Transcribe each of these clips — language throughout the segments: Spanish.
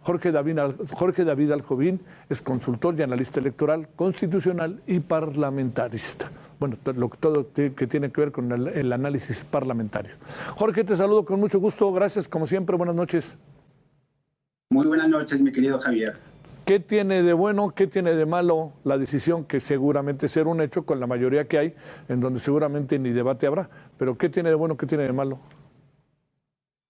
Jorge David Aljovín es consultor y analista electoral, constitucional y parlamentarista. Bueno, todo que tiene que ver con el análisis parlamentario. Jorge, te saludo con mucho gusto. Gracias, como siempre. Buenas noches. Muy buenas noches, mi querido Javier. ¿Qué tiene de bueno, qué tiene de malo la decisión que seguramente será un hecho con la mayoría que hay, en donde seguramente ni debate habrá? Pero ¿qué tiene de bueno, qué tiene de malo?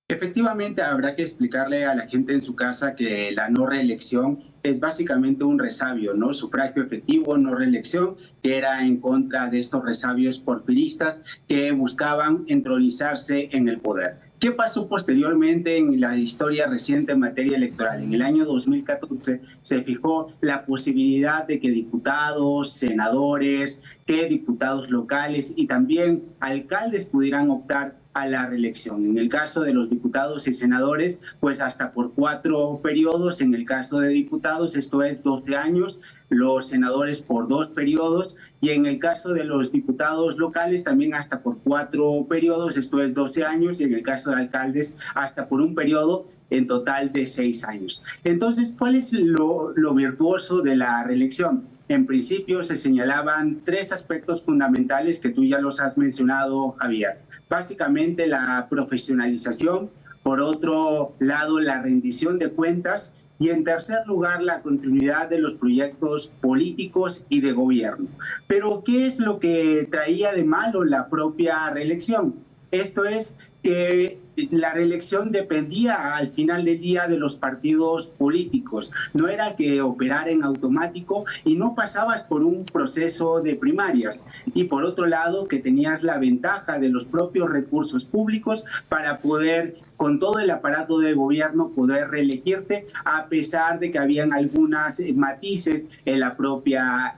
Efectivamente, habrá que explicarle a la gente en su casa que la no reelección es básicamente un resabio, ¿no? Sufragio efectivo, no reelección, que era en contra de estos resabios porfiristas que buscaban entronizarse en el poder. ¿Qué pasó posteriormente en la historia reciente en materia electoral? En el año 2014 se fijó la posibilidad de que diputados, senadores, que diputados locales y también alcaldes pudieran optar a la reelección. En el caso de los diputados y senadores, pues hasta por 4 periodos. En el caso de diputados, esto es 12 años, los senadores por 2 periodos, y en el caso de los diputados locales también hasta por 4 periodos, esto es 12 años, y en el caso de alcaldes hasta por un periodo en total de 6 años. Entonces, ¿cuál es lo virtuoso de la reelección? En principio se señalaban 3 aspectos fundamentales que tú ya los has mencionado, Javier. Básicamente la profesionalización, por otro lado la rendición de cuentas y en tercer lugar la continuidad de los proyectos políticos y de gobierno. Pero ¿qué es lo que traía de malo la propia reelección? Esto es que la reelección dependía al final del día de los partidos políticos. No era que operara en automático y no pasabas por un proceso de primarias. Y por otro lado, que tenías la ventaja de los propios recursos públicos para poder, con todo el aparato de gobierno, poder reelegirte, a pesar de que habían algunos matices en la propia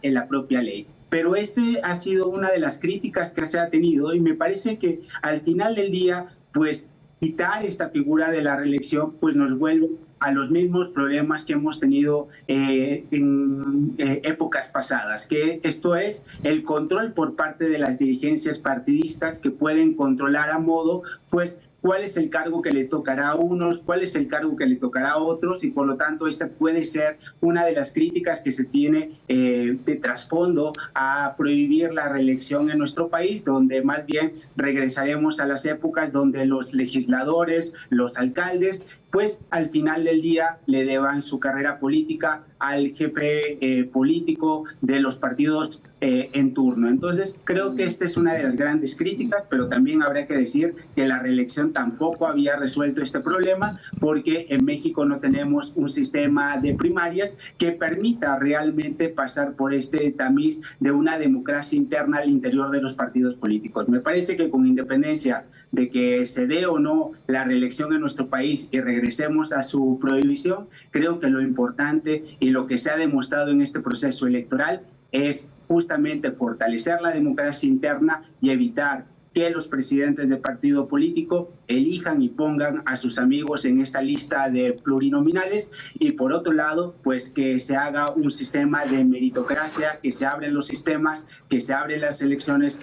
ley. Pero este ha sido una de las críticas que se ha tenido y me parece que al final del día, pues quitar esta figura de la reelección pues nos vuelve a los mismos problemas que hemos tenido en épocas pasadas, que esto es el control por parte de las dirigencias partidistas que pueden controlar a modo, pues, cuál es el cargo que le tocará a unos, cuál es el cargo que le tocará a otros, y por lo tanto esta puede ser una de las críticas que se tiene de trasfondo a prohibir la reelección en nuestro país, donde más bien regresaremos a las épocas donde los legisladores, los alcaldes, pues al final del día le deban su carrera política al jefe político de los partidos en turno. Entonces, creo que esta es una de las grandes críticas, pero también habrá que decir que la reelección tampoco había resuelto este problema, porque en México no tenemos un sistema de primarias que permita realmente pasar por este tamiz de una democracia interna al interior de los partidos políticos. Me parece que con independencia de que se dé o no la reelección en nuestro país y regresemos a su prohibición, creo que lo importante y lo que se ha demostrado en este proceso electoral es justamente fortalecer la democracia interna y evitar que los presidentes de partido político elijan y pongan a sus amigos en esta lista de plurinominales, y por otro lado, pues que se haga un sistema de meritocracia, que se abren los sistemas, que se abren las elecciones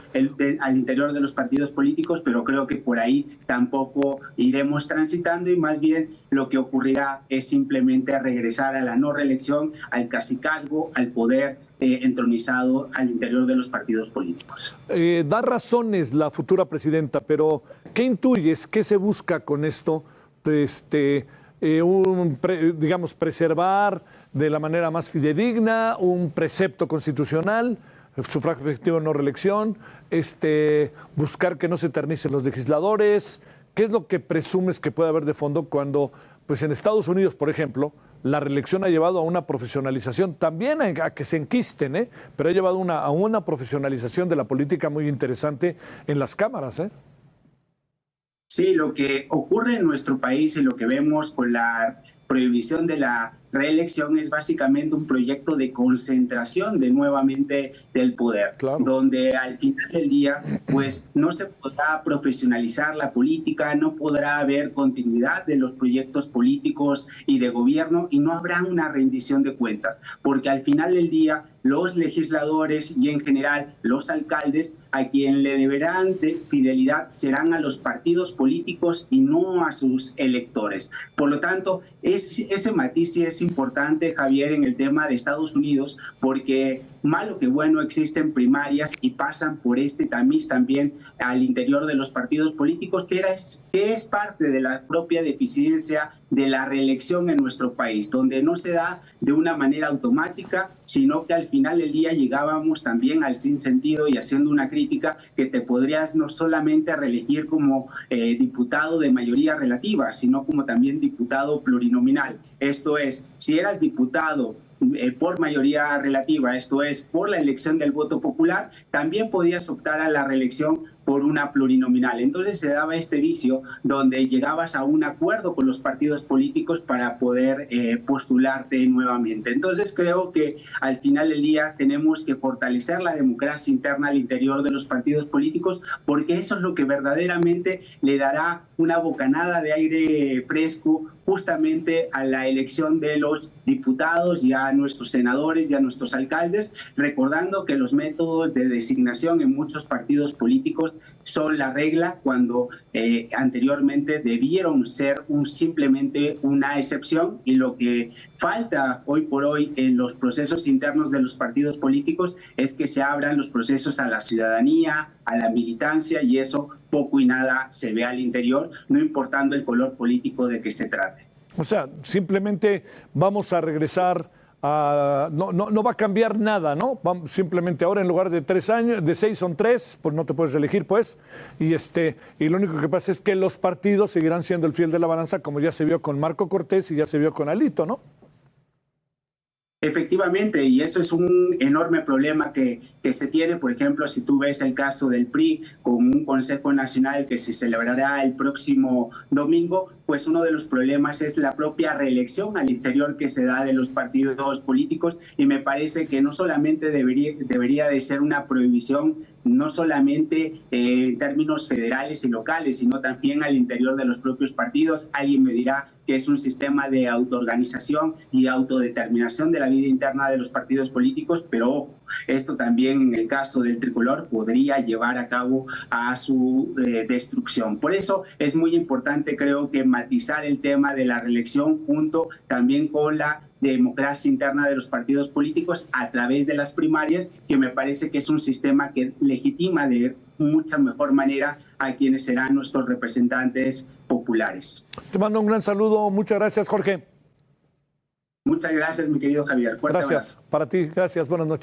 al interior de los partidos políticos, pero creo que por ahí tampoco iremos transitando y más bien lo que ocurrirá es simplemente regresar a la no reelección, al cacicazgo, al poder entronizado al interior de los partidos políticos. Da razones la futura presidenta, pero ¿qué intuyes? ¿Qué se busca con esto? Digamos, preservar de la manera más fidedigna un precepto constitucional, sufragio efectivo, no reelección, buscar que no se eternicen los legisladores. ¿Qué es lo que presumes que puede haber de fondo cuando, pues en Estados Unidos, por ejemplo, la reelección ha llevado a una profesionalización, también a que se enquisten, pero ha llevado a una profesionalización de la política muy interesante en las cámaras, Sí, lo que ocurre en nuestro país y lo que vemos con la prohibición de la reelección es básicamente un proyecto de concentración nuevamente del poder, claro, donde al final del día pues no se podrá profesionalizar la política, no podrá haber continuidad de los proyectos políticos y de gobierno y no habrá una rendición de cuentas, porque al final del día los legisladores y en general los alcaldes a quien le deberán de fidelidad serán a los partidos políticos y no a sus electores. Por lo tanto, Ese matiz sí es importante, Javier, en el tema de Estados Unidos, porque malo que bueno existen primarias y pasan por este tamiz también al interior de los partidos políticos, que es parte de la propia deficiencia de la reelección en nuestro país, donde no se da de una manera automática, sino que al final del día llegábamos también al sinsentido, y haciendo una crítica, que te podrías no solamente reelegir como diputado de mayoría relativa, sino como también diputado plurinominal. Esto es, si eras diputado por mayoría relativa, esto es, por la elección del voto popular, también podías optar a la reelección por una plurinominal. Entonces se daba este vicio donde llegabas a un acuerdo con los partidos políticos para poder postularte nuevamente. Entonces creo que al final del día tenemos que fortalecer la democracia interna al interior de los partidos políticos, porque eso es lo que verdaderamente le dará una bocanada de aire fresco justamente a la elección de los diputados y a nuestros senadores y a nuestros alcaldes, recordando que los métodos de designación en muchos partidos políticos son la regla, cuando anteriormente debieron ser simplemente una excepción, y lo que falta hoy por hoy en los procesos internos de los partidos políticos es que se abran los procesos a la ciudadanía, a la militancia, y eso poco y nada se ve al interior, no importando el color político de que se trate. O sea, simplemente vamos a regresar a... No va a cambiar nada, ¿no? Simplemente ahora en lugar de 3 años, de 6 son 3, pues no te puedes reelegir, pues. Y lo único que pasa es que los partidos seguirán siendo el fiel de la balanza, como ya se vio con Marco Cortés y ya se vio con Alito, ¿no? Efectivamente, y eso es un enorme problema que se tiene. Por ejemplo, si tú ves el caso del PRI con un Consejo Nacional que se celebrará el próximo domingo, pues uno de los problemas es la propia reelección al interior que se da de los partidos políticos, y me parece que no solamente debería de ser una prohibición, no solamente en términos federales y locales, sino también al interior de los propios partidos. Alguien me dirá que es un sistema de autoorganización y autodeterminación de la vida interna de los partidos políticos, pero ojo, esto también en el caso del tricolor podría llevar a cabo a su destrucción. Por eso es muy importante, creo que, matizar el tema de la reelección junto también con la democracia interna de los partidos políticos a través de las primarias, que me parece que es un sistema que legitima de mucha mejor manera a quienes serán nuestros representantes populares. Te mando un gran saludo. Muchas gracias, Jorge. Muchas gracias, mi querido Javier. Fuerte gracias. Abrazo. Para ti, gracias. Buenas noches.